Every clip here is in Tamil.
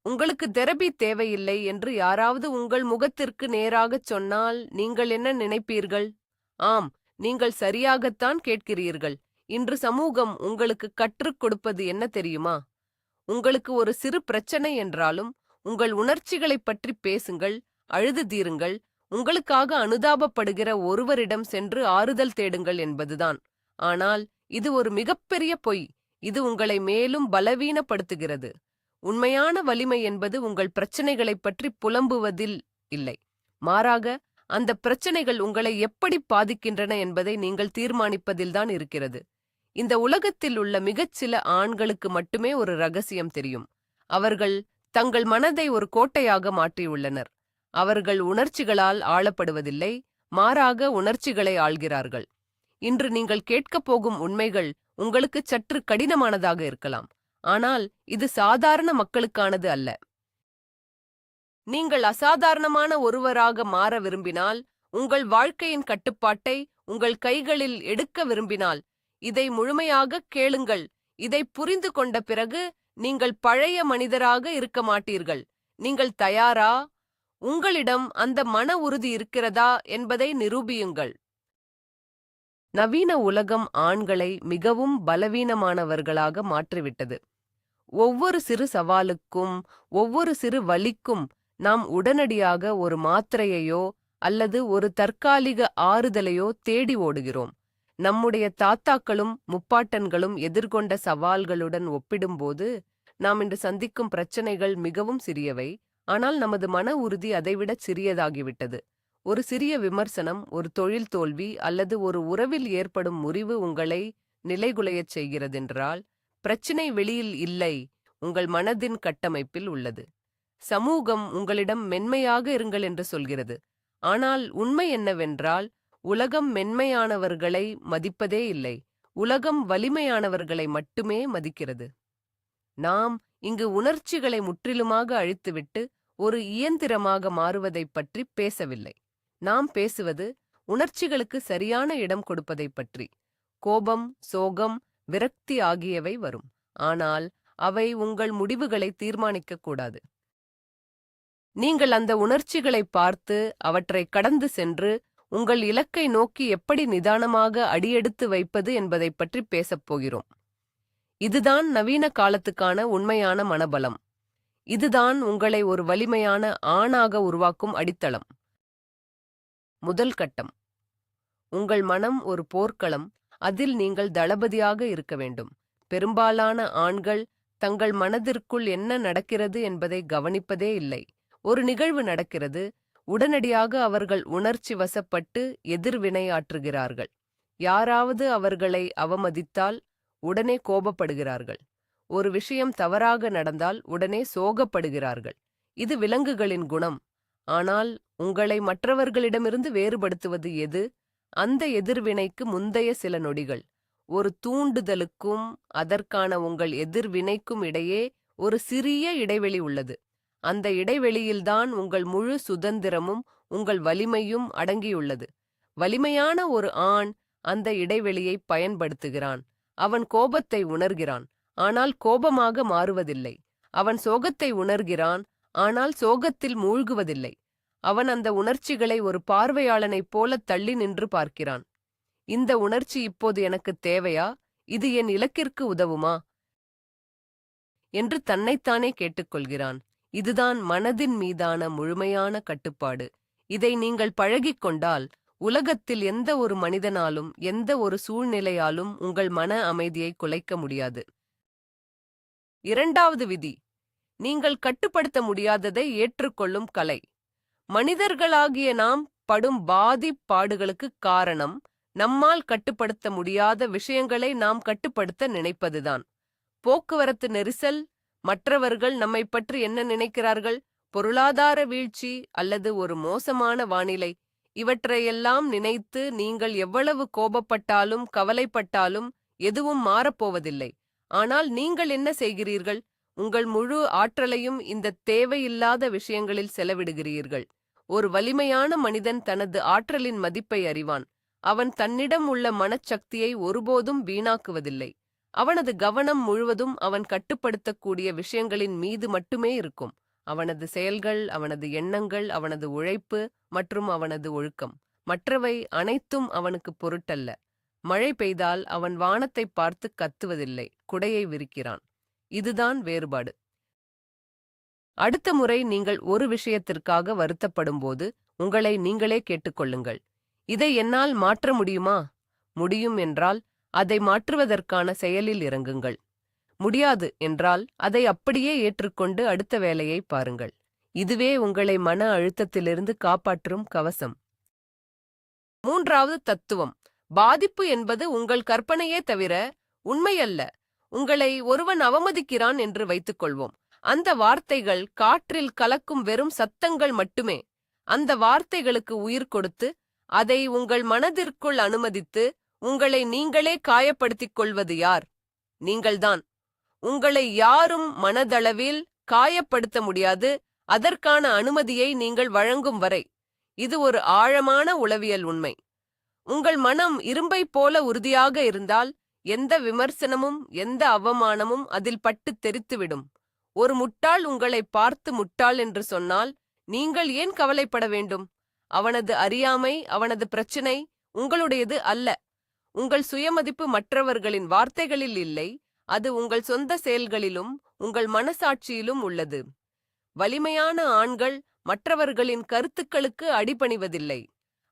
உங்களுக்கு தெரபி தேவையில்லை என்று யாராவது உங்கள் முகத்திற்கு நேராகச் சொன்னால் நீங்கள் என்ன நினைப்பீர்கள்? ஆம், நீங்கள் சரியாகத்தான் கேட்கிறீர்கள். இன்று சமூகம் உங்களுக்கு கற்றுக் கொடுப்பது என்ன தெரியுமா? உங்களுக்கு ஒரு சிறு பிரச்சனை என்றாலும் உங்கள் உணர்ச்சிகளைப் பற்றி பேசுங்கள், அழுது தீருங்கள், உங்களுக்காக அனுதாபப்படுகிற ஒருவரிடம் சென்று ஆறுதல் தேடுங்கள் என்பதுதான். ஆனால் இது ஒரு மிகப்பெரிய பொய். இது உங்களை மேலும் பலவீனப்படுத்துகிறது. உண்மையான வலிமை என்பது உங்கள் பிரச்சனைகளைப் பற்றி புலம்புவதில் இல்லை. மாறாக, அந்த பிரச்சனைகள் உங்களை எப்படி பாதிக்கின்றன என்பதை நீங்கள் தீர்மானிப்பதில்தான் இருக்கிறது. இந்த உலகத்தில் உள்ள மிகச் சில ஆண்களுக்கு மட்டுமே ஒரு ரகசியம் தெரியும். அவர்கள் தங்கள் மனதை ஒரு கோட்டையாக மாற்றியுள்ளனர். அவர்கள் உணர்ச்சிகளால் ஆளப்படுவதில்லை, மாறாக உணர்ச்சிகளை ஆள்கிறார்கள். இன்று நீங்கள் கேட்கப் போகும் உண்மைகள் உங்களுக்கு சற்று கடினமானதாக இருக்கலாம். ஆனால் இது சாதாரண மக்களுக்கானது அல்ல. நீங்கள் அசாதாரணமான ஒருவராக மாற விரும்பினால், உங்கள் வாழ்க்கையின் கட்டுப்பாட்டை உங்கள் கைகளில் எடுக்க விரும்பினால், இதை முழுமையாக கேளுங்கள். இதை புரிந்து கொண்ட பிறகு நீங்கள் பழைய மனிதராக இருக்க மாட்டீர்கள். நீங்கள் தயாரா? உங்களிடம் அந்த மன உறுதி இருக்கிறதா என்பதை நிரூபியுங்கள். நவீன உலகம் ஆண்களை மிகவும் பலவீனமானவர்களாக மாற்றிவிட்டது. ஒவ்வொரு சிறு சவாலுக்கும், ஒவ்வொரு சிறு வலிக்கும் நாம் உடனடியாக ஒரு மாத்திரையையோ அல்லது ஒரு தற்காலிக ஆறுதலையோ தேடி ஓடுகிறோம். நம்முடைய தாத்தாக்களும் முப்பாட்டன்களும் எதிர்கொண்ட சவால்களுடன் ஒப்பிடும்போது நாம் இன்று சந்திக்கும் பிரச்சனைகள் மிகவும் சிறியவை. ஆனால் நமது மன உறுதி அதைவிட சிறியதாகிவிட்டது. ஒரு சிறிய விமர்சனம், ஒரு தொழில் தோல்வி அல்லது ஒரு உறவில் ஏற்படும் முறிவு உங்களை நிலைகுலையச் செய்கிறதென்றால், பிரச்சினை வெளியில் இல்லை, உங்கள் மனதின் கட்டமைப்பில் உள்ளது. சமூகம் உங்களிடம் மென்மையாக இருங்கள் என்று சொல்கிறது. ஆனால் உண்மை என்னவென்றால், உலகம் மென்மையானவர்களை மதிப்பதே இல்லை. உலகம் வலிமையானவர்களை மட்டுமே மதிக்கிறது. நாம் இங்கு உணர்ச்சிகளை முற்றிலுமாக அழித்துவிட்டு ஒரு இயந்திரமாக மாறுவதைப் பற்றி பேசவில்லை. நாம் பேசுவது உணர்ச்சிகளுக்கு சரியான இடம் கொடுப்பதைப் பற்றி. கோபம், சோகம், விரக்தி ஆகியவை வரும். ஆனால் அவை உங்கள் முடிவுகளை தீர்மானிக்கக்கூடாது. நீங்கள் அந்த உணர்ச்சிகளை பார்த்து அவற்றை கடந்து சென்று உங்கள் இலக்கை நோக்கி எப்படி நிதானமாக அடியெடுத்து வைப்பது என்பதைப் பற்றி பேசப் போகிறோம். இதுதான் நவீன காலத்துக்கான உண்மையான மனபலம். இதுதான் உங்களை ஒரு வலிமையான ஆணாக உருவாக்கும் அடித்தளம். முதல் கட்டம். உங்கள் மனம் ஒரு போர்க்களம். அதில் நீங்கள் தளபதியாக இருக்க வேண்டும். பெரும்பாலான ஆண்கள் தங்கள் மனதிற்குள் என்ன நடக்கிறது என்பதை கவனிப்பதே இல்லை. ஒரு நிகழ்வு நடக்கிறது, உடனடியாக அவர்கள் உணர்ச்சி வசப்பட்டு எதிர்வினையாற்றுகிறார்கள். யாராவது அவர்களை அவமதித்தால் உடனே கோபப்படுகிறார்கள். ஒரு விஷயம் தவறாக நடந்தால் உடனே சோகப்படுகிறார்கள். இது விலங்குகளின் குணம். ஆனால் உங்களை மற்றவர்களிடமிருந்து வேறுபடுத்துவது எது? அந்த எதிர்வினைக்கு முந்தைய சில நொடிகள். ஒரு தூண்டுதலுக்கும் அதற்கான உங்கள் எதிர்வினைக்கும் இடையே ஒரு சிறிய இடைவெளி உள்ளது. அந்த இடைவெளியில்தான் உங்கள் முழு சுதந்திரமும் உங்கள் வலிமையும் அடங்கியுள்ளது. வலிமையான ஒரு ஆண் அந்த இடைவெளியை பயன்படுத்துகிறான். அவன் கோபத்தை உணர்கிறான், ஆனால் கோபமாக மாறுவதில்லை. அவன் சோகத்தை உணர்கிறான், ஆனால் சோகத்தில் மூழ்குவதில்லை. அவன் அந்த உணர்ச்சிகளை ஒரு பார்வையாளனைப் போல தள்ளி நின்று பார்க்கிறான். இந்த உணர்ச்சி இப்போது எனக்கு தேவையா? இது என் இலக்கிற்கு உதவுமா என்று தன்னைத்தானே கேட்டுக்கொள்கிறான். இதுதான் மனதின் மீதான முழுமையான கட்டுப்பாடு. இதை நீங்கள் பழகிக்கொண்டால் உலகத்தில் எந்த ஒரு மனிதனாலும் எந்த ஒரு சூழ்நிலையாலும் உங்கள் மன அமைதியை குலைக்க முடியாது. இரண்டாவது விதி. நீங்கள் கட்டுப்படுத்த முடியாததை ஏற்றுக்கொள்ளும் கலை. மனிதர்களாகிய நாம் படும் பாடுகளுக்கு காரணம் நம்மால் கட்டுப்படுத்த முடியாத விஷயங்களை நாம் கட்டுப்படுத்த நினைப்பதுதான். போக்குவரத்து நெரிசல், மற்றவர்கள் நம்மை பற்றி என்ன நினைக்கிறார்கள், பொருளாதார வீழ்ச்சி அல்லது ஒரு மோசமான வானிலை, இவற்றையெல்லாம் நினைத்து நீங்கள் எவ்வளவு கோபப்பட்டாலும் கவலைப்பட்டாலும் எதுவும் மாறப்போவதில்லை. ஆனால் நீங்கள் என்ன செய்கிறீர்கள்? உங்கள் முழு ஆற்றலையும் இந்த தேவையில்லாத விஷயங்களில் செலவிடுகிறீர்கள். ஒரு வலிமையான மனிதன் தனது ஆற்றலின் மதிப்பை அறிவான். அவன் தன்னிடம் உள்ள மனச்சக்தியை ஒருபோதும் வீணாக்குவதில்லை. அவனது கவனம் முழுவதும் அவன் கட்டுப்படுத்தக்கூடிய விஷயங்களின் மீது மட்டுமே இருக்கும். அவனது செயல்கள், அவனது எண்ணங்கள், அவனது உழைப்பு மற்றும் அவனது ஒழுக்கம். மற்றவை அனைத்தும் அவனுக்கு பொருட்டல்ல. மழை பெய்தால் அவன் வானத்தை பார்த்து கத்துவதில்லை, குடையை விரிக்கிறான். இதுதான் வேறுபாடு. அடுத்த முறை நீங்கள் ஒரு விஷயத்திற்காக வருத்தப்படும்போது உங்களை நீங்களே கேட்டுக்கொள்ளுங்கள், இதை என்னால் மாற்ற முடியுமா? முடியும் என்றால் அதை மாற்றுவதற்கான செயலில் இறங்குங்கள். முடியாது என்றால் அதை அப்படியே ஏற்றுக்கொண்டு அடுத்த வேலையை பாருங்கள். இதுவே உங்களை மன அழுத்தத்திலிருந்து காப்பாற்றும் கவசம். மூன்றாவது தத்துவம். பாதிப்பு என்பது உங்கள் கற்பனையே தவிர உண்மையல்ல. உங்களை ஒருவன் அவமதிக்கிறான் என்று வைத்துக்கொள்வோம். அந்த வார்த்தைகள் காற்றில் கலக்கும் வெறும் சத்தங்கள் மட்டுமே. அந்த வார்த்தைகளுக்கு உயிர் கொடுத்து அதை உங்கள் மனதிற்குள் அனுமதித்து உங்களை நீங்களே காயப்படுத்திக் கொள்வது யார்? நீங்கள்தான். உங்களை யாரும் மனதளவில் காயப்படுத்த முடியாது, அதற்கான அனுமதியை நீங்கள் வழங்கும் வரை. இது ஒரு ஆழமான உளவியல் உண்மை. உங்கள் மனம் இரும்பை போல உறுதியாக இருந்தால் எந்த விமர்சனமும் எந்த அவமானமும் அதில் பட்டு தெறித்துவிடும். ஒரு முட்டாள் உங்களை பார்த்து முட்டாள் என்று சொன்னால் நீங்கள் ஏன் கவலைப்பட வேண்டும்? அவனது அறியாமை, அவனது பிரச்சினை உங்களுடையது அல்ல. உங்கள் சுயமதிப்பு மற்றவர்களின் வார்த்தைகளில் இல்லை, அது உங்கள் சொந்த செயல்களிலும் உங்கள் மனசாட்சியிலும் உள்ளது. வலிமையான ஆண்கள் மற்றவர்களின் கருத்துக்களுக்கு அடிபணிவதில்லை.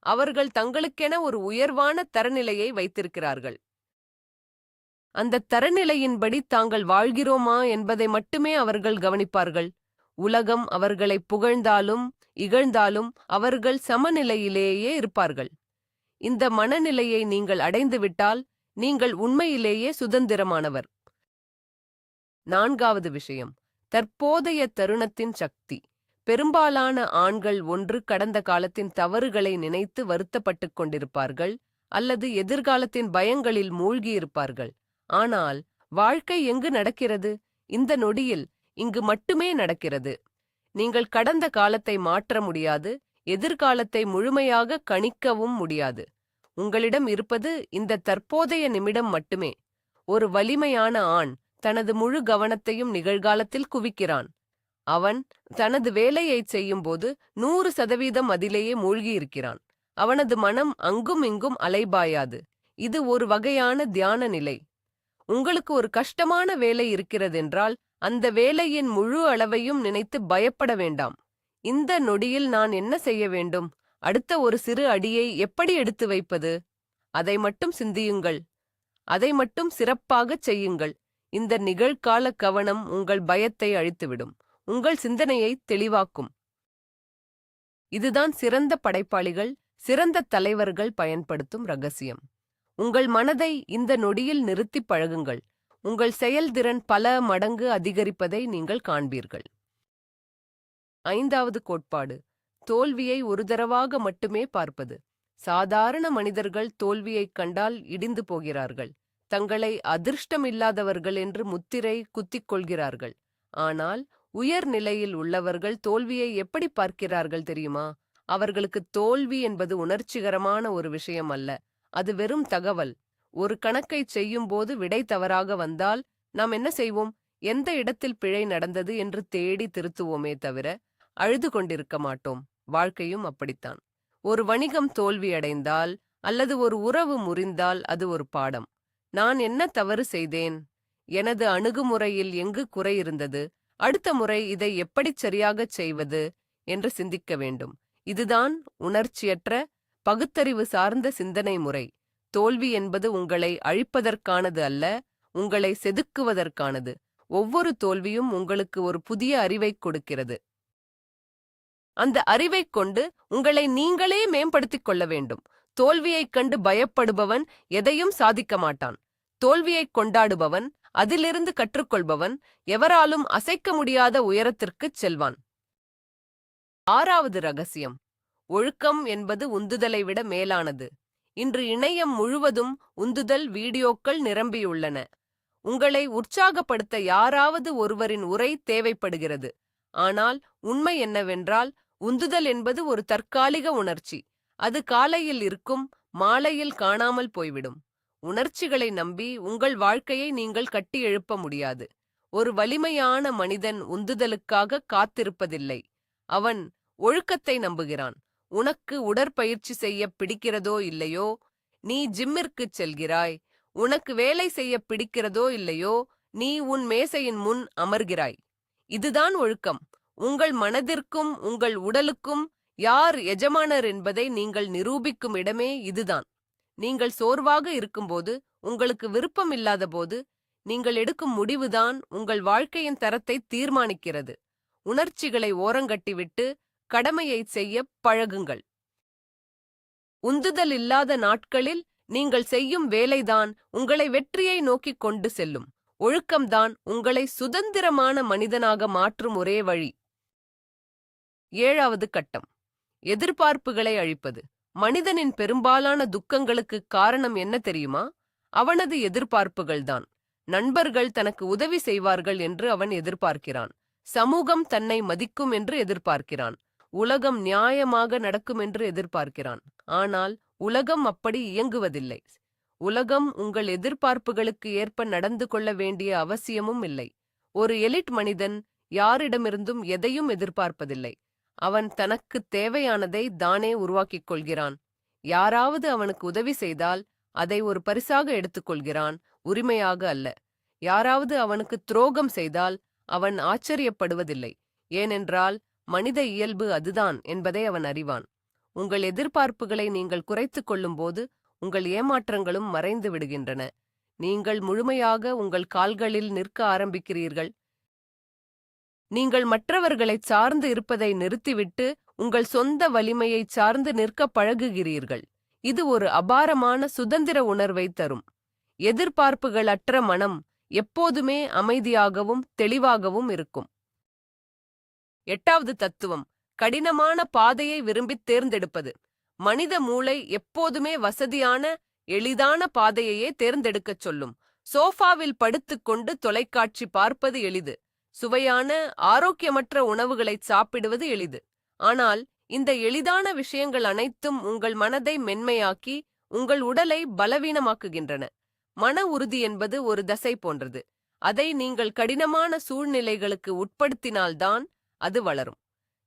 அவர்கள் தங்களுக்கென ஒரு உயர்வான தரநிலையை வைத்திருக்கிறார்கள். அந்த தரநிலையின்படி தாங்கள் வாழ்கிறோமா என்பதை மட்டுமே அவர்கள் கவனிப்பார்கள். உலகம் அவர்களை புகழ்ந்தாலும் இகழ்ந்தாலும் அவர்கள் சமநிலையிலேயே இருப்பார்கள். இந்த மனநிலையை நீங்கள் அடைந்துவிட்டால் நீங்கள் உண்மையிலேயே சுதந்திரமானவர். நான்காவது விஷயம், தற்போதைய தருணத்தின் சக்தி. பெரும்பாலான ஆண்கள் ஒன்று கடந்த காலத்தின் தவறுகளை நினைத்து வருத்தப்பட்டுக் கொண்டிருப்பார்கள் அல்லது எதிர்காலத்தின் பயங்களில் மூழ்கியிருப்பார்கள். ஆனால் வாழ்க்கை எங்கு நடக்கிறது? இந்த நொடியில், இங்கு மட்டுமே நடக்கிறது. நீங்கள் கடந்த காலத்தை மாற்ற முடியாது, எதிர்காலத்தை முழுமையாக கணிக்கவும் முடியாது. உங்களிடம் இருப்பது இந்த தற்போதைய நிமிடம் மட்டுமே. ஒரு வலிமையான ஆண் தனது முழு கவனத்தையும் நிகழ்காலத்தில் குவிக்கிறான். அவன் தனது வேலையைச் செய்யும்போது 100% அதிலேயே மூழ்கியிருக்கிறான். அவனது மனம் அங்கும் இங்கும் அலைபாயாது. இது ஒரு வகையான தியான நிலை. உங்களுக்கு ஒரு கஷ்டமான வேலை இருக்கிறதென்றால் அந்த வேலையின் முழு அளவையும் நினைத்து பயப்பட வேண்டாம். இந்த நொடியில் நான் என்ன செய்ய வேண்டும்? அடுத்த ஒரு சிறு அடியை எப்படி எடுத்து வைப்பது? அதை மட்டும் சிந்தியுங்கள். அதை மட்டும் சிறப்பாகச் செய்யுங்கள். இந்த நிகழ்கால கவனம் உங்கள் பயத்தை அழித்துவிடும், உங்கள் சிந்தனையை தெளிவாக்கும். இதுதான் சிறந்த படைப்பாளிகள், சிறந்த தலைவர்கள் பயன்படுத்தும் ரகசியம். உங்கள் மனதை இந்த நொடியில் நிறுத்தி பழகுங்கள். உங்கள் செயல்திறன் பல மடங்கு அதிகரிப்பதை நீங்கள் காண்பீர்கள். ஐந்தாவது கோட்பாடு, தோல்வியை ஒரு தடவாக மட்டுமே பார்ப்பது. சாதாரண மனிதர்கள் தோல்வியைக் கண்டால் இடிந்து போகிறார்கள். தங்களை அதிர்ஷ்டமில்லாதவர்கள் என்று முத்திரை குத்திக் கொள்கிறார்கள். ஆனால் உயர் நிலையில் உள்ளவர்கள் தோல்வியை எப்படி பார்க்கிறார்கள் தெரியுமா? அவர்களுக்கு தோல்வி என்பது உணர்ச்சிகரமான ஒரு விஷயம் அல்ல. அது வெறும் தகவல். ஒரு கணக்கை செய்யும்போது விடை தவறாக வந்தால் நாம் என்ன செய்வோம்? எந்த இடத்தில் பிழை நடந்தது என்று தேடி திருத்துவோமே தவிர அழுது கொண்டிருக்க மாட்டோம். வாழ்க்கையும் அப்படித்தான். ஒரு வணிகம் தோல்வியடைந்தால் அல்லது ஒரு உறவு முறிந்தால் அது ஒரு பாடம். நான் என்ன தவறு செய்தேன்? எனது அணுகுமுறையில் எங்கு குறை இருந்தது? அடுத்த முறை இதை எப்படிச் சரியாகச் செய்வது என்று சிந்திக்க வேண்டும். இதுதான் உணர்ச்சியற்ற, பகுத்தறிவு சார்ந்த சிந்தனை முறை. தோல்வி என்பது உங்களை அழிப்பதற்கானது அல்ல, உங்களை செதுக்குவதற்கானது. ஒவ்வொரு தோல்வியும் உங்களுக்கு ஒரு புதிய அறிவைக் கொடுக்கிறது. அந்த அறிவைக் கொண்டு உங்களை நீங்களே மேம்படுத்திக் கொள்ள வேண்டும். தோல்வியைக் கண்டு பயப்படுபவன் எதையும் சாதிக்க மாட்டான். தோல்வியைக் கொண்டாடுபவன், அதிலிருந்து கற்றுக்கொள்பவன் எவராலும் அசைக்க முடியாத உயரத்திற்குச் செல்வான். ஆறாவது ரகசியம், ஒழுக்கம் என்பது உந்துதலை விட மேலானது. இன்று இணையம் முழுவதும் உந்துதல் வீடியோக்கள் நிரம்பியுள்ளன. உங்களை உற்சாகப்படுத்த யாராவது ஒருவரின் உரை தேவைப்படுகிறது. ஆனால் உண்மை என்னவென்றால், உந்துதல் என்பது ஒரு தற்காலிக உணர்ச்சி. அது காலையில் இருக்கும், மாலையில் காணாமல் போய்விடும். உணர்ச்சிகளை நம்பி உங்கள் வாழ்க்கையை நீங்கள் கட்டி எழுப்ப முடியாது. ஒரு வலிமையான மனிதன் உந்துதலுக்காக காத்திருப்பதில்லை. அவன் ஒழுக்கத்தை நம்புகிறான். உனக்கு உடற்பயிற்சி செய்ய பிடிக்கிறதோ இல்லையோ, நீ ஜிம்மிற்குச் செல்கிறாய். உனக்கு வேலை செய்ய பிடிக்கிறதோ இல்லையோ, நீ உன் மேசையின் முன் அமர்கிறாய். இதுதான் ஒழுக்கம். உங்கள் மனதிற்கும் உங்கள் உடலுக்கும் யார் எஜமானர் என்பதை நீங்கள் நிரூபிக்கும் இடமே இதுதான். நீங்கள் சோர்வாக இருக்கும்போது, உங்களுக்கு விருப்பம் இல்லாதபோது, நீங்கள் எடுக்கும் முடிவுதான் உங்கள் வாழ்க்கையின் தரத்தை தீர்மானிக்கிறது. உணர்ச்சிகளை ஓரங்கட்டிவிட்டு கடமையை செய்ய பழகுங்கள். உந்துதல் இல்லாத நாட்களில் நீங்கள் செய்யும் வேலைதான் உங்களை வெற்றியை நோக்கிக் கொண்டு செல்லும். ஒழுக்கம்தான் உங்களை சுதந்திரமான மனிதனாக மாற்றும் ஒரே வழி. 7வது கட்டம், எதிர்பார்ப்புகளை அழிப்பது. மனிதனின் பெரும்பாலான துக்கங்களுக்கு காரணம் என்ன தெரியுமா? அவனது எதிர்பார்ப்புகள்தான். நண்பர்கள் தனக்கு உதவி செய்வார்கள் என்று அவன் எதிர்பார்க்கிறான். சமூகம் தன்னை மதிக்கும் என்று எதிர்பார்க்கிறான். உலகம் நியாயமாக நடக்கும் என்று எதிர்பார்க்கிறான். ஆனால் உலகம் அப்படி இயங்குவதில்லை. உலகம் உங்கள் எதிர்பார்ப்புகளுக்கு ஏற்ப நடந்து கொள்ள வேண்டிய அவசியமும் இல்லை. ஒரு எலிட் மனிதன் யாரிடமிருந்தும் எதையும் எதிர்பார்ப்பதில்லை. அவன் தனக்கு தேவையானதை தானே உருவாக்கிக் கொள்கிறான். யாராவது அவனுக்கு உதவி செய்தால் அதை ஒரு பரிசாக எடுத்துக்கொள்கிறான், உரிமையாக அல்ல. யாராவது அவனுக்கு துரோகம் செய்தால் அவன் ஆச்சரியப்படுவதில்லை. ஏனென்றால் மனித இயல்பு அதுதான் என்பதை அவன் அறிவான். உங்கள் எதிர்பார்ப்புகளை நீங்கள் குறைத்துக் கொள்ளும்போது உங்கள் ஏமாற்றங்களும் மறைந்து விடுகின்றன. நீங்கள் முழுமையாக உங்கள் கால்களில் நிற்க ஆரம்பிக்கிறீர்கள். நீங்கள் மற்றவர்களைச் சார்ந்து இருப்பதை நிறுத்திவிட்டு உங்கள் சொந்த வலிமையைச் சார்ந்து நிற்க பழகுகிறீர்கள். இது ஒரு அபாரமான சுதந்திர உணர்வை தரும். எதிர்பார்ப்புகள் அற்ற மனம் எப்போதுமே அமைதியாகவும் தெளிவாகவும் இருக்கும். 8வது தத்துவம், கடினமான பாதையை விரும்பித் தேர்ந்தெடுப்பது. மனித மூளை எப்போதுமே வசதியான, எளிதான பாதையையே தேர்ந்தெடுக்கச் சொல்லும். சோஃபாவில் படுத்துக்கொண்டு தொலைக்காட்சி பார்ப்பது எளிது. சுவையான, ஆரோக்கியமற்ற உணவுகளைச் சாப்பிடுவது எளிது. ஆனால் இந்த எளிதான விஷயங்கள் அனைத்தும் உங்கள் மனதை மென்மையாக்கி உங்கள் உடலை பலவீனமாக்குகின்றன. மன உறுதி என்பது ஒரு தசை போன்றது. அதை நீங்கள் கடினமான சூழ்நிலைகளுக்கு உட்படுத்தினால்தான் அது வளரும்.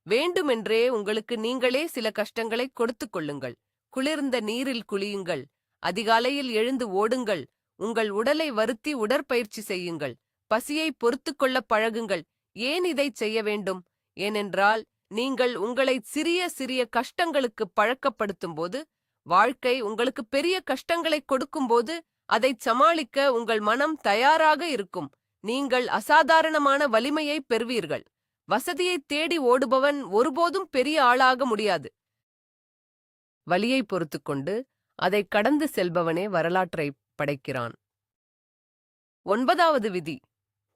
வேண்டுமென்றே உங்களுக்கு நீங்களே சில கஷ்டங்களை கொடுத்துக் கொள்ளுங்கள். குளிர்ந்த நீரில் குளியுங்கள். அதிகாலையில் எழுந்து ஓடுங்கள். உங்கள் உடலை வருத்தி உடற்பயிற்சி செய்யுங்கள். பசியை பொறுத்துக்கொள்ள பழகுங்கள். ஏன் இதைச் செய்ய வேண்டும்? ஏனென்றால் நீங்கள் உங்களை சிறிய சிறிய கஷ்டங்களுக்கு பழக்கப்படுத்தும்போது, வாழ்க்கை உங்களுக்கு பெரிய கஷ்டங்களை கொடுக்கும்போது அதைச் சமாளிக்க உங்கள் மனம் தயாராக இருக்கும். நீங்கள் அசாதாரணமான வலிமையை பெறுவீர்கள். வசதியை தேடி ஓடுபவன் ஒருபோதும் பெரிய ஆளாக முடியாது. வலியை பொறுத்துக்கொண்டு அதை கடந்து செல்பவனே வரலாற்றை படைக்கிறான். 9வது விதி,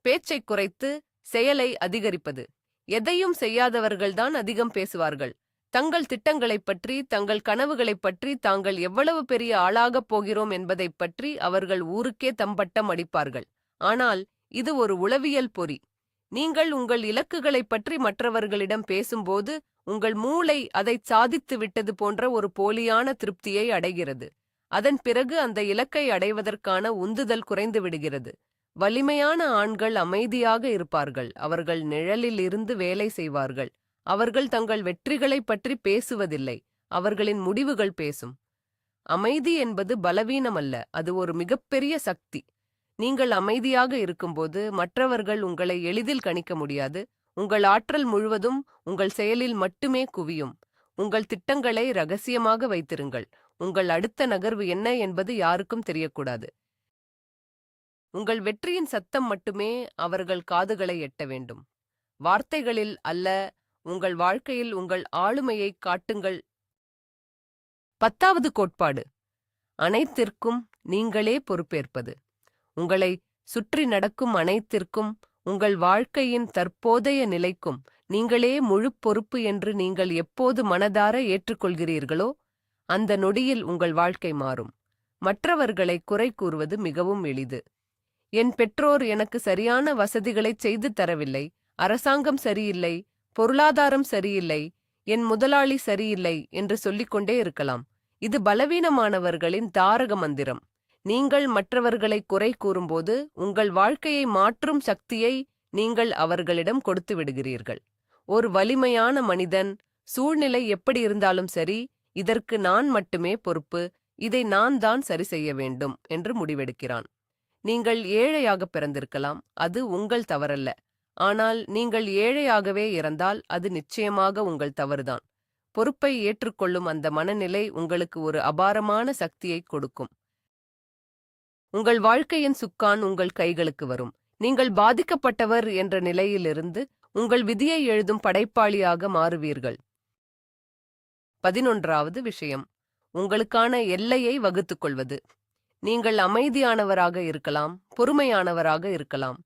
பேச்சை குறைத்து செயலை அதிகரிப்பது. எதையும் செய்யாதவர்கள்தான் அதிகம் பேசுவார்கள். தங்கள் திட்டங்களைப் பற்றி, தங்கள் கனவுகளைப் பற்றி, தாங்கள் எவ்வளவு பெரிய ஆளாகப் போகிறோம் என்பதைப் பற்றி அவர்கள் ஊருக்கே தம்பட்டம் அடிப்பார்கள். ஆனால் இது ஒரு உளவியல் பொறி. நீங்கள் உங்கள் இலக்குகளைப் பற்றி மற்றவர்களிடம் பேசும்போது உங்கள் மூளை அதைச் சாதித்து விட்டது போன்ற ஒரு போலியான திருப்தியை அடைகிறது. அதன் பிறகு அந்த இலக்கை அடைவதற்கான உந்துதல் குறைந்து விடுகிறது. வலிமையான ஆண்கள் அமைதியாக இருப்பார்கள். அவர்கள் நிழலில் இருந்து வேலை செய்வார்கள். அவர்கள் தங்கள் வெற்றிகளைப் பற்றி பேசுவதில்லை. அவர்களின் முடிவுகள் பேசும். அமைதி என்பது பலவீனமல்ல, அது ஒரு மிகப்பெரிய சக்தி. நீங்கள் அமைதியாக இருக்கும்போது மற்றவர்கள் உங்களை எளிதில் கணிக்க முடியாது. உங்கள் ஆற்றல் முழுவதும் உங்கள் செயலில் மட்டுமே குவியும். உங்கள் திட்டங்களை ரகசியமாக வைத்திருங்கள். உங்கள் அடுத்த நகர்வு என்ன என்பது யாருக்கும் தெரியக்கூடாது. உங்கள் வெற்றியின் சத்தம் மட்டுமே அவர்கள் காதுகளை எட்ட வேண்டும். வார்த்தைகளில் அல்ல, உங்கள் வாழ்க்கையில் உங்கள் ஆளுமையை காட்டுங்கள். 10வது கோட்பாடு, அனைத்திற்கும் நீங்களே பொறுப்பேற்பது. உங்களை சுற்றி நடக்கும் அனைத்திற்கும், உங்கள் வாழ்க்கையின் தற்போதைய நிலைக்கும் நீங்களே முழு பொறுப்பு என்று நீங்கள் எப்போது மனதார ஏற்றுக்கொள்கிறீர்களோ அந்த நொடியில் உங்கள் வாழ்க்கை மாறும். மற்றவர்களை குறை கூறுவது மிகவும் எளிது. என் பெற்றோர் எனக்கு சரியான வசதிகளைச் செய்து தரவில்லை, அரசாங்கம் சரியில்லை, பொருளாதாரம் சரியில்லை, என் முதலாளி சரியில்லை என்று சொல்லிக்கொண்டே இருக்கலாம். இது பலவீனமானவர்களின் தாரக மந்திரம். நீங்கள் மற்றவர்களை குறை கூறும்போது உங்கள் வாழ்க்கையை மாற்றும் சக்தியை நீங்கள் அவர்களிடம் கொடுத்து விடுகிறீர்கள். ஒரு வலிமையான மனிதன் சூழ்நிலை எப்படி இருந்தாலும் சரி, இதற்கு நான் மட்டுமே பொறுப்பு, இதை நான் தான் சரி செய்ய வேண்டும் என்று முடிவெடுக்கிறான். நீங்கள் ஏழையாக பிறந்திருக்கலாம், அது உங்கள் தவறல்ல. ஆனால் நீங்கள் ஏழையாகவே இறந்தால் அது நிச்சயமாக உங்கள் தவறுதான். பொறுப்பை ஏற்றுக்கொள்ளும் அந்த மனநிலை உங்களுக்கு ஒரு அபாரமான சக்தியை கொடுக்கும். உங்கள் வாழ்க்கையின் சுக்கான் உங்கள் கைகளுக்கு வரும். நீங்கள் பாதிக்கப்பட்டவர் என்ற நிலையிலிருந்து உங்கள் விதியை எழுதும் படைப்பாளியாக மாறுவீர்கள். 11வது விஷயம், உங்களுக்கான எல்லையை வகுத்துக் கொள்வது. நீங்கள் அமைதியானவராக இருக்கலாம், பொறுமையானவராக இருக்கலாம்.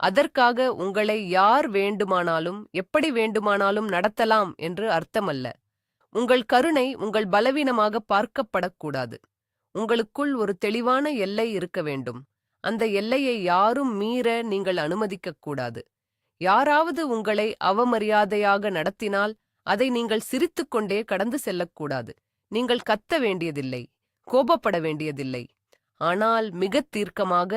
அதற்காக உங்களை யார் வேண்டுமானாலும் எப்படி வேண்டுமானாலும் நடத்தலாம் என்று அர்த்தமல்ல. உங்கள் கருணை உங்கள் பலவீனமாக பார்க்கப்படக்கூடாது. உங்களுக்குள் ஒரு தெளிவான எல்லை இருக்க வேண்டும். அந்த எல்லையை யாரும் மீற நீங்கள் அனுமதிக்கக்கூடாது. யாராவது உங்களை அவமரியாதையாக நடத்தினால் அதை நீங்கள் சிரித்துக்கொண்டே கடந்து செல்லக்கூடாது. நீங்கள் கத்த வேண்டியதில்லை, கோபப்பட வேண்டியதில்லை. ஆனால் மிகத் தீர்க்கமாக,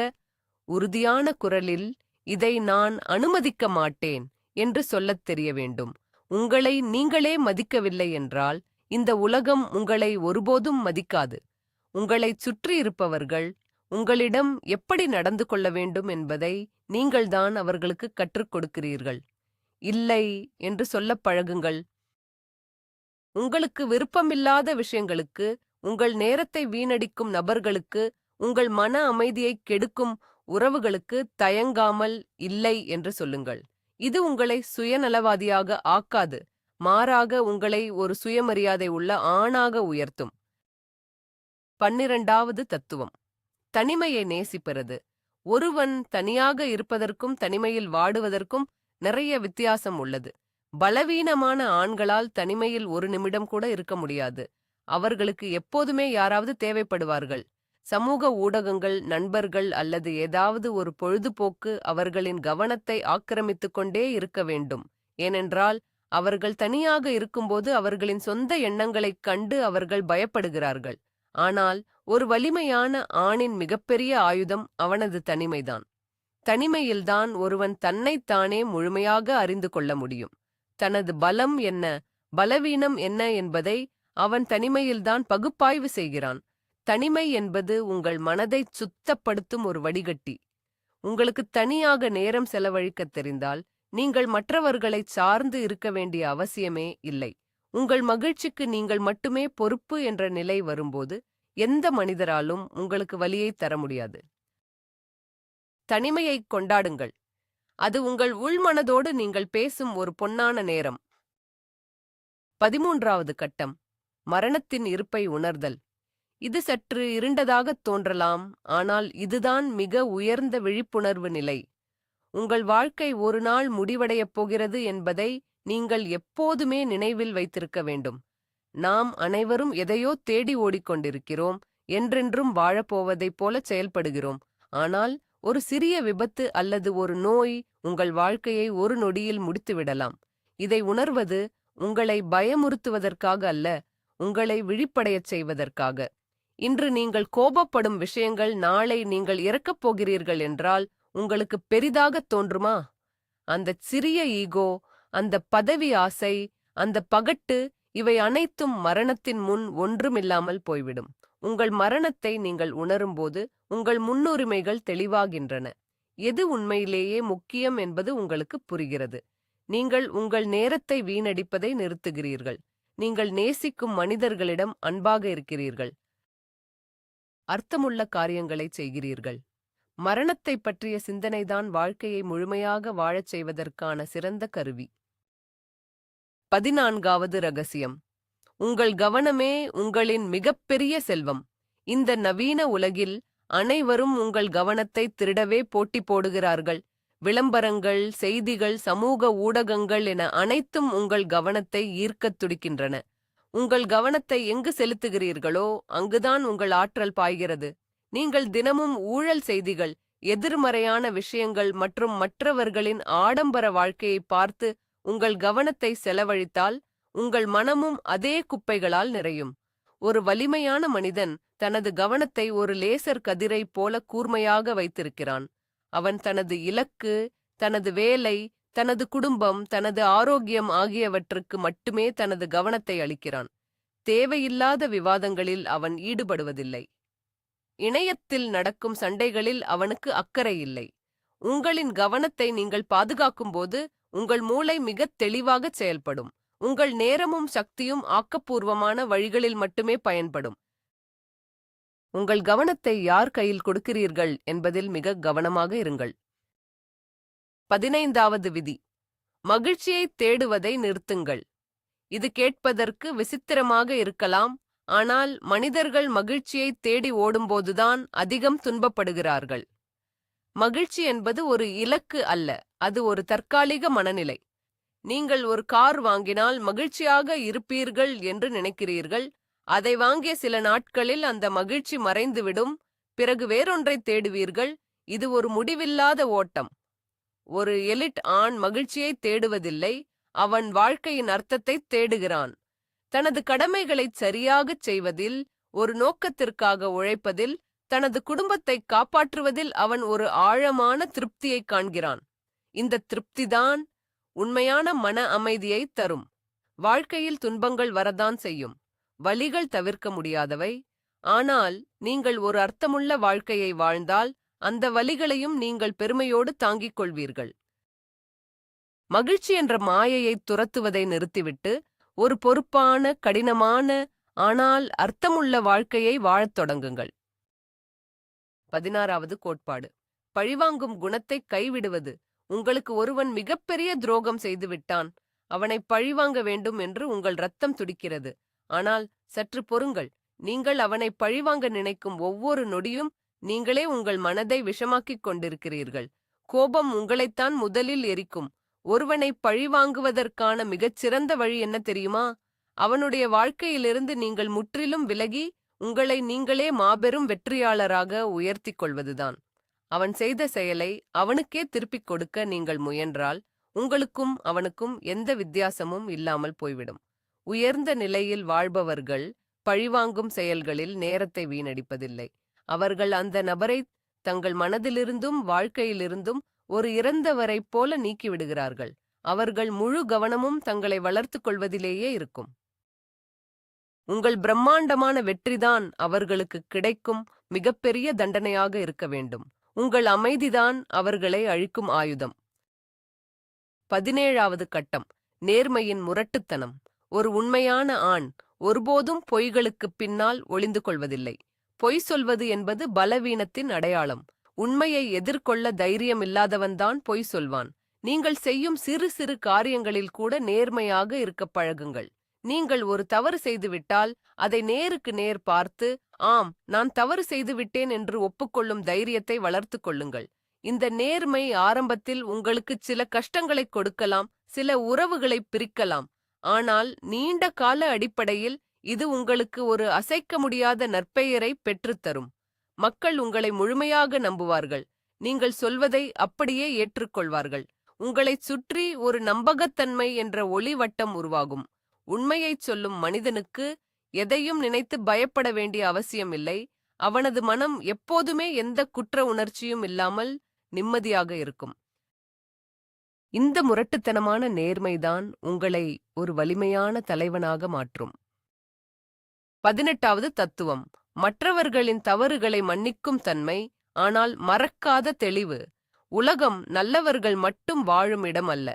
உறுதியான குரலில், இதை நான் அனுமதிக்க மாட்டேன் என்று சொல்லத் தெரிய வேண்டும். உங்களை நீங்களே மதிக்கவில்லை என்றால் இந்த உலகம் உங்களை ஒருபோதும் மதிக்காது. உங்களைச் சுற்றியிருப்பவர்கள் உங்களிடம் எப்படி நடந்து கொள்ள வேண்டும் என்பதை நீங்கள்தான் அவர்களுக்கு கற்றுக் கொடுக்கிறீர்கள். இல்லை என்று சொல்லப் பழகுங்கள். உங்களுக்கு விருப்பமில்லாத விஷயங்களுக்கு, உங்கள் நேரத்தை வீணடிக்கும் நபர்களுக்கு, உங்கள் மன அமைதியைக் கெடுக்கும் உறவுகளுக்கு தயங்காமல் இல்லை என்று சொல்லுங்கள். இது உங்களை சுயநலவாதியாக ஆக்காது, மாறாக உங்களை ஒரு சுயமரியாதை உள்ள ஆணாக உயர்த்தும். 12வது தத்துவம், தனிமையை நேசிப்பது. ஒருவன் தனியாக இருப்பதற்கும் தனிமையில் வாடுவதற்கும் நிறைய வித்தியாசம் உள்ளது. பலவீனமான ஆண்களால் தனிமையில் ஒரு நிமிடம் கூட இருக்க முடியாது. அவர்களுக்கு எப்போதுமே யாராவது தேவைப்படுவார்கள். சமூக ஊடகங்கள், நண்பர்கள் அல்லது ஏதாவது ஒரு பொழுதுபோக்கு அவர்களின் கவனத்தை ஆக்கிரமித்துக் கொண்டே இருக்க வேண்டும். ஏனென்றால் அவர்கள் தனியாக இருக்கும்போது அவர்களின் சொந்த எண்ணங்களைக் கண்டு அவர்கள் பயப்படுகிறார்கள். ஆனால் ஒரு வலிமையான ஆணின் மிகப்பெரிய ஆயுதம் அவனது தனிமைதான். தனிமையில்தான் ஒருவன் தன்னைத்தானே முழுமையாக அறிந்து கொள்ள முடியும். தனது பலம் என்ன, பலவீனம் என்ன என்பதை அவன் தனிமையில்தான் பகுப்பாய்வு செய்கிறான். தனிமை என்பது உங்கள் மனதைச் சுத்தப்படுத்தும் ஒரு வடிகட்டி. உங்களுக்கு தனியாக நேரம் செலவழிக்கத் தெரிந்தால் நீங்கள் மற்றவர்களைச் சார்ந்து இருக்க வேண்டிய அவசியமே இல்லை. உங்கள் மகிழ்ச்சிக்கு நீங்கள் மட்டுமே பொறுப்பு என்ற நிலை வரும்போது எந்த மனிதராலும் உங்களுக்கு வலியை தர முடியாது. தனிமையைக் கொண்டாடுங்கள். அது உங்கள் உள்மனதோடு நீங்கள் பேசும் ஒரு பொன்னான நேரம். 13வது கட்டம், மரணத்தின் இருப்பை உணர்தல். இது சற்று இருண்டதாகத் தோன்றலாம், ஆனால் இதுதான் மிக உயர்ந்த விழிப்புணர்வு நிலை. உங்கள் வாழ்க்கை ஒரு நாள் முடிவடையப் போகிறது என்பதை நீங்கள் எப்போதுமே நினைவில் வைத்திருக்க வேண்டும். நாம் அனைவரும் எதையோ தேடி ஓடிக்கொண்டிருக்கிறோம், என்றென்றும் வாழப்போவதைப் போல செயல்படுகிறோம். ஆனால் ஒரு சிறிய விபத்து அல்லது ஒரு நோய் உங்கள் வாழ்க்கையை ஒரு நொடியில் முடித்துவிடலாம். இதை உணர்வது உங்களை பயமுறுத்துவதற்காக அல்ல, உங்களை விழிப்படையச் செய்வதற்காக. இன்று நீங்கள் கோபப்படும் விஷயங்கள் நாளை நீங்கள் இறக்கப் போகிறீர்கள் என்றால் உங்களுக்கு பெரிதாகத் தோன்றுமா? அந்த சிறிய ஈகோ, அந்த பதவி ஆசை, அந்த பகட்டு, இவை அனைத்தும் மரணத்தின் முன் ஒன்றுமில்லாமல் போய்விடும். உங்கள் மரணத்தை நீங்கள் உணரும்போது உங்கள் முன்னுரிமைகள் தெளிவாகின்றன. எது உண்மையிலேயே முக்கியம் என்பது உங்களுக்கு புரிகிறது. நீங்கள் உங்கள் நேரத்தை வீணடிப்பதை நிறுத்துகிறீர்கள். நீங்கள் நேசிக்கும் மனிதர்களிடம் அன்பாக இருக்கிறீர்கள். அர்த்தமுள்ள காரியங்களைச் செய்கிறீர்கள். மரணத்தைப் பற்றிய சிந்தனைதான் வாழ்க்கையை முழுமையாக வாழச் செய்வதற்கான சிறந்த கருவி. 14வது ரகசியம், உங்கள் கவனமே உங்களின் மிகப்பெரிய செல்வம். இந்த நவீன உலகில் அனைவரும் உங்கள் கவனத்தை திருடவே போட்டி போடுகிறார்கள். விளம்பரங்கள், செய்திகள், சமூக ஊடகங்கள் என அனைத்தும் உங்கள் கவனத்தை ஈர்க்கத் துடிக்கின்றன. உங்கள் கவனத்தை எங்கு செலுத்துகிறீர்களோ அங்குதான் உங்கள் ஆற்றல் பாய்கிறது. நீங்கள் தினமும் ஊழல் செய்திகள், எதிர்மறையான விஷயங்கள் மற்றும் மற்றவர்களின் ஆடம்பர வாழ்க்கையை பார்த்து உங்கள் கவனத்தை செலவழித்தால் உங்கள் மனமும் அதே குப்பைகளால் நிறையும். ஒரு வலிமையான மனிதன் தனது கவனத்தை ஒரு லேசர் கதிரை போல கூர்மையாக வைத்திருக்கிறான். அவன் தனது இலக்கு, தனது வேலை, தனது குடும்பம், தனது ஆரோக்கியம் ஆகியவற்றுக்கு மட்டுமே தனது கவனத்தை அளிக்கிறான். தேவையில்லாத விவாதங்களில் அவன் ஈடுபடுவதில்லை. இணையத்தில் நடக்கும் சண்டைகளில் அவனுக்கு அக்கறை இல்லை. உங்களின் கவனத்தை நீங்கள் பாதுகாக்கும்போது உங்கள் மூளை மிகத் தெளிவாகச் செயல்படும். உங்கள் நேரமும் சக்தியும் ஆக்கப்பூர்வமான வழிகளில் மட்டுமே பயன்படும். உங்கள் கவனத்தை யார் கையில் கொடுக்கிறீர்கள் என்பதில் மிக கவனமாக இருங்கள். 15வது விதி: மகிழ்ச்சியை தேடுவதை நிறுத்துங்கள். இது கேட்பதற்கு விசித்திரமாக இருக்கலாம், ஆனால் மனிதர்கள் மகிழ்ச்சியை தேடி ஓடும்போதுதான் அதிகம் துன்பப்படுகிறார்கள். மகிழ்ச்சி என்பது ஒரு இலக்கு அல்ல, அது ஒரு தற்காலிக மனநிலை. நீங்கள் ஒரு கார் வாங்கினால் மகிழ்ச்சியாக இருப்பீர்கள் என்று நினைக்கிறீர்கள். அதை வாங்கிய சில நாட்களில் அந்த மகிழ்ச்சி மறைந்துவிடும். பிறகு வேறொன்றை தேடுவீர்கள். இது ஒரு முடிவில்லாத ஓட்டம். ஒரு எலிட் ஆண் மகிழ்ச்சியை தேடுவதில்லை, அவன் வாழ்க்கையின் அர்த்தத்தை தேடுகிறான். தனது கடமைகளைச் சரியாகச் செய்வதில், ஒரு நோக்கத்திற்காக உழைப்பதில், தனது குடும்பத்தை காப்பாற்றுவதில் அவன் ஒரு ஆழமான திருப்தியை காண்கிறான். இந்த திருப்திதான் உண்மையான மன அமைதியை தரும். வாழ்க்கையில் துன்பங்கள் வரதான் செய்யும். வலிகள் தவிர்க்க முடியாதவை. ஆனால் நீங்கள் ஒரு அர்த்தமுள்ள வாழ்க்கையை வாழ்ந்தால் அந்த வலிகளையும் நீங்கள் பெருமையோடு தாங்கிக் கொள்வீர்கள். மகிழ்ச்சி என்ற மாயையை துரத்துவதை நிறுத்திவிட்டு ஒரு பொறுப்பான, கடினமான, ஆனால் அர்த்தமுள்ள வாழ்க்கையை வாழத் தொடங்குங்கள். 16வது கோட்பாடு: பழிவாங்கும் குணத்தை கைவிடுவது. உங்களுக்கு ஒருவன் மிகப்பெரிய துரோகம் செய்துவிட்டான். அவனை பழிவாங்க வேண்டும் என்று உங்கள் ரத்தம் துடிக்கிறது. ஆனால் சற்று பொறுங்கள். நீங்கள் அவனை பழிவாங்க நினைக்கும் ஒவ்வொரு நொடியும் நீங்களே உங்கள் மனதை விஷமாக்கிக் கொண்டிருக்கிறீர்கள். கோபம் உங்களைத்தான் முதலில் எரிக்கும். ஒருவனை பழிவாங்குவதற்கான மிகச்சிறந்த வழி என்ன தெரியுமா? அவனுடைய வாழ்க்கையிலிருந்து நீங்கள் முற்றிலும் விலகி உங்களை நீங்களே மாபெரும் வெற்றியாளராக உயர்த்திக் கொள்வதுதான். அவன் செய்த செயலை அவனுக்கே திருப்பிக் கொடுக்க நீங்கள் முயன்றால் உங்களுக்கும் அவனுக்கும் எந்த வித்தியாசமும் இல்லாமல் போய்விடும். உயர்ந்த நிலையில் வாழ்பவர்கள் பழிவாங்கும் செயல்களில் நேரத்தை வீணடிப்பதில்லை. அவர்கள் அந்த நபரை தங்கள் மனதிலிருந்தும் வாழ்க்கையிலிருந்தும் ஒரு இறந்தவரைப் போல நீக்கிவிடுகிறார்கள். அவர்கள் முழு கவனமும் தங்களை வளர்த்துக் கொள்வதிலேயே இருக்கும். உங்கள் பிரம்மாண்டமான வெற்றிதான் அவர்களுக்கு கிடைக்கும் மிகப்பெரிய தண்டனையாக இருக்க வேண்டும். உங்கள் அமைதிதான் அவர்களை அழிக்கும் ஆயுதம். 17வது கட்டம்: நேர்மையின் முரட்டுத்தனம். ஒரு உண்மையான ஆண் ஒருபோதும் பொய்களுக்குப் பின்னால் ஒளிந்து கொள்வதில்லை. பொய் சொல்வது என்பது பலவீனத்தின் அடையாளம். உண்மையை எதிர்கொள்ள தைரியமில்லாதவன்தான் பொய் சொல்வான். நீங்கள் செய்யும் சிறு சிறு காரியங்களில் கூட நேர்மையாக இருக்கப் பழகுங்கள். நீங்கள் ஒரு தவறு செய்துவிட்டால் அதை நேருக்கு நேர் பார்த்து, ஆம், நான் தவறு செய்துவிட்டேன் என்று ஒப்புக்கொள்ளும் தைரியத்தை வளர்த்துக் கொள்ளுங்கள். இந்த நேர்மை ஆரம்பத்தில் உங்களுக்கு சில கஷ்டங்களை கொடுக்கலாம், சில உறவுகளை பிரிக்கலாம். ஆனால் நீண்ட கால அடிப்படையில் இது உங்களுக்கு ஒரு அசைக்க முடியாத நற்பெயரை பெற்றுத்தரும். மக்கள் உங்களை முழுமையாக நம்புவார்கள். நீங்கள் சொல்வதை அப்படியே ஏற்றுக்கொள்வார்கள். உங்களைச் சுற்றி ஒரு நம்பகத்தன்மை என்ற ஒளிவட்டம் உருவாகும். உண்மையைச் சொல்லும் மனிதனுக்கு எதையும் நினைத்து பயப்பட வேண்டிய அவசியமில்லை. அவனது மனம் எப்போதுமே எந்த குற்ற உணர்ச்சியும் இல்லாமல் நிம்மதியாக இருக்கும். இந்த முரட்டுத்தனமான நேர்மைதான் உங்களை ஒரு வலிமையான தலைவனாக மாற்றும். 18வது தத்துவம்: மற்றவர்களின் தவறுகளை மன்னிக்கும் தன்மை, ஆனால் மறக்காத தெளிவு. உலகம் நல்லவர்கள் மட்டும் வாழும் இடம் அல்ல.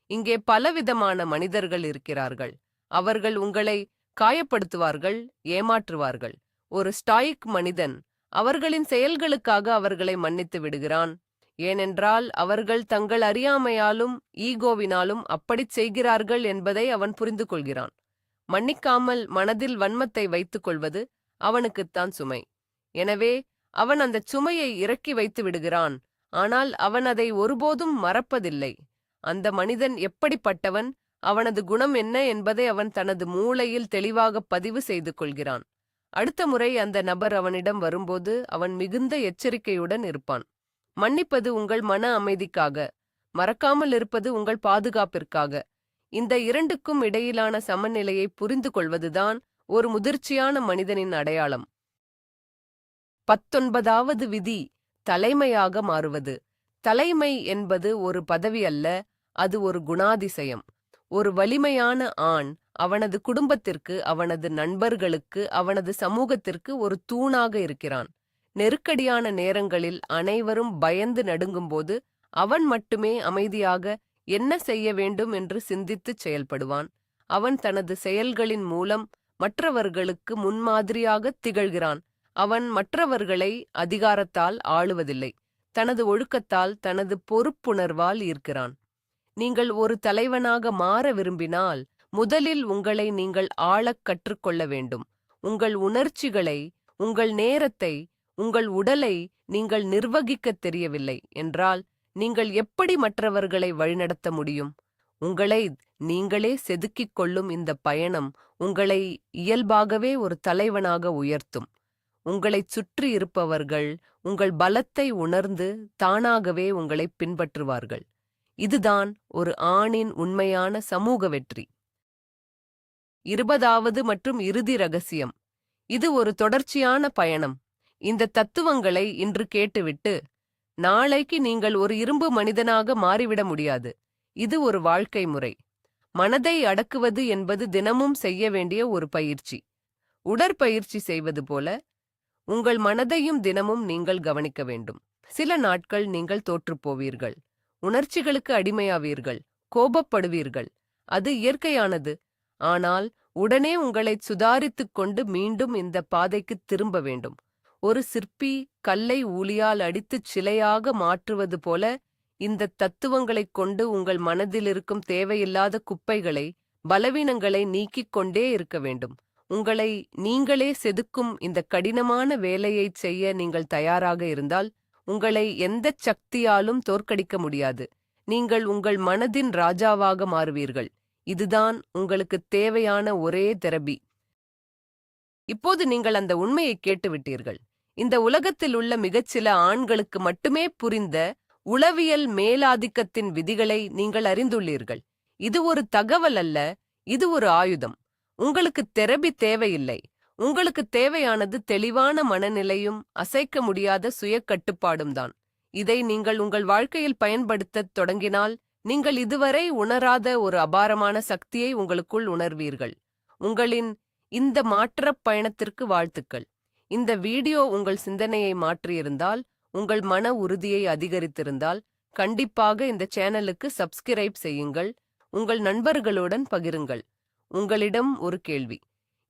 இங்கே பலவிதமான மனிதர்கள் இருக்கிறார்கள். அவர்கள் உங்களை காயப்படுத்துவார்கள், ஏமாற்றுவார்கள். ஒரு ஸ்டாயிக் மனிதன் அவர்களின் செயல்களுக்காக அவர்களை மன்னித்து விடுகிறான். ஏனென்றால் அவர்கள் தங்கள் அறியாமையாலும் ஈகோவினாலும் அப்படிச் செய்கிறார்கள் என்பதை அவன் புரிந்து கொள்கிறான். மன்னிக்காமல் மனதில் வன்மத்தை வைத்துக் கொள்வது அவனுக்குத்தான் சுமை. எனவே அவன் அந்தச் சுமையை இறக்கி வைத்து விடுகிறான். ஆனால் அவன் அதை ஒருபோதும் மறப்பதில்லை. அந்த மனிதன் எப்படிப்பட்டவன், அவனது குணம் என்ன என்பதை அவன் தனது மூளையில் தெளிவாக பதிவு செய்து கொள்கிறான். அடுத்த முறை அந்த நபர் அவனிடம் வரும்போது அவன் மிகுந்த எச்சரிக்கையுடன் இருப்பான். மன்னிப்பது உங்கள் மன அமைதிக்காக, மறக்காமல் இருப்பது உங்கள் பாதுகாப்பிற்காக. இந்த இரண்டுக்கும் இடையிலான சமநிலையை புரிந்து கொள்வதுதான் ஒரு முதிர்ச்சியான மனிதனின் அடையாளம். 19வது விதி, தலைமையாக மாறுவது. தலைமை என்பது ஒரு பதவி அல்ல, அது ஒரு குணாதிசயம். ஒரு வலிமையான ஆண் அவனது குடும்பத்திற்கு, அவனது நண்பர்களுக்கு, அவனது சமூகத்திற்கு ஒரு தூணாக இருக்கிறான். நெருக்கடியான நேரங்களில் அனைவரும் பயந்து நடுங்கும்போது அவன் மட்டுமே அமைதியாக என்ன செய்ய வேண்டும் என்று சிந்தித்துச் செயல்படுவான். அவன் தனது செயல்களின் மூலம் மற்றவர்களுக்கு முன்மாதிரியாக திகழ்கிறான். அவன் மற்றவர்களை அதிகாரத்தால் ஆளுவதில்லை, தனது ஒழுக்கத்தால், தனது பொறுப்புணர்வால் ஈர்க்கிறான். நீங்கள் ஒரு தலைவனாக மாற விரும்பினால் முதலில் உங்களை நீங்கள் ஆளக் கற்றுக்கொள்ள வேண்டும். உங்கள் உணர்ச்சிகளை, உங்கள் நேரத்தை, உங்கள் உடலை நீங்கள் நிர்வகிக்கத் தெரியவில்லை என்றால் நீங்கள் எப்படி மற்றவர்களை வழிநடத்த முடியும்? உங்களை நீங்களே செதுக்கிக் கொள்ளும் இந்த பயணம் உங்களை இயல்பாகவே ஒரு தலைவனாக உயர்த்தும். உங்களைச் சுற்றி இருப்பவர்கள் உங்கள் பலத்தை உணர்ந்து தானாகவே உங்களை பின்பற்றுவார்கள். இதுதான் ஒரு ஆணின் உண்மையான சமூக வெற்றி. 20வது மற்றும் இறுதி ரகசியம். இது ஒரு தொடர்ச்சியான பயணம். இந்த தத்துவங்களை இன்று கேட்டுவிட்டு நாளைக்கு நீங்கள் ஒரு இரும்பு மனிதனாக மாறிவிட முடியாது. இது ஒரு வாழ்க்கை முறை. மனதை அடக்குவது என்பது தினமும் செய்ய வேண்டிய ஒரு பயிற்சி. உடற்பயிற்சி செய்வது போல உங்கள் மனதையும் தினமும் நீங்கள் கவனிக்க வேண்டும். சில நாட்கள் நீங்கள் தோற்றுப்போவீர்கள், உணர்ச்சிகளுக்கு அடிமையாவீர்கள், கோபப்படுவீர்கள். அது இயற்கையானது. ஆனால் உடனே உங்களைச் சுதாரித்துக் கொண்டு மீண்டும் இந்த பாதைக்கு திரும்ப வேண்டும். ஒரு சிற்பி கல்லை ஊலியால் அடித்துச் சிலையாக மாற்றுவது போல இந்த தத்துவங்களைக் கொண்டு உங்கள் மனதில் இருக்கும் தேவையில்லாத குப்பைகளை, பலவீனங்களை நீக்கிக் கொண்டே இருக்க வேண்டும். உங்களை நீங்களே செதுக்கும் இந்த கடினமான வேலையைச் செய்ய நீங்கள் தயாராக இருந்தால் உங்களை எந்தச் சக்தியாலும் தோற்கடிக்க முடியாது. நீங்கள் உங்கள் மனதின் ராஜாவாக மாறுவீர்கள். இதுதான் உங்களுக்கு தேவையான ஒரே தெரபி. இப்போது நீங்கள் அந்த உண்மையை கேட்டுவிட்டீர்கள். இந்த உலகத்தில் உள்ள மிகச்சில ஆண்களுக்கு மட்டுமே புரிந்த உளவியல் மேலாதிக்கத்தின் விதிகளை நீங்கள் அறிந்துள்ளீர்கள். இது ஒரு தகவல் அல்ல, இது ஒரு ஆயுதம். உங்களுக்கு தெரபி தேவையில்லை. உங்களுக்கு தேவையானது தெளிவான மனநிலையும் அசைக்க முடியாத சுய கட்டுப்பாடும் தான். இதை நீங்கள் உங்கள் வாழ்க்கையில் பயன்படுத்தத் தொடங்கினால் நீங்கள் இதுவரை உணராத ஒரு அபாரமான சக்தியை உங்களுக்குள் உணர்வீர்கள். உங்களின் இந்த மாற்றப் பயணத்திற்கு வாழ்த்துக்கள். இந்த வீடியோ உங்கள் சிந்தனையை மாற்றியிருந்தால், உங்கள் மன உறுதியை அதிகரித்திருந்தால், கண்டிப்பாக இந்த சேனலுக்கு சப்ஸ்கிரைப் செய்யுங்கள். உங்கள் நண்பர்களுடன் பகிருங்கள். உங்களிடம் ஒரு கேள்வி.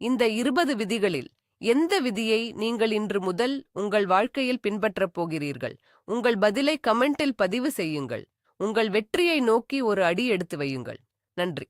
இந்த 20 விதிகளில் எந்த விதியை நீங்கள் இன்று முதல் உங்கள் வாழ்க்கையில் பின்பற்றப் போகிறீர்கள்? உங்கள் பதிலை கமெண்டில் பதிவு செய்யுங்கள். உங்கள் வெற்றியை நோக்கி ஒரு அடி எடுத்து வையுங்கள். நன்றி.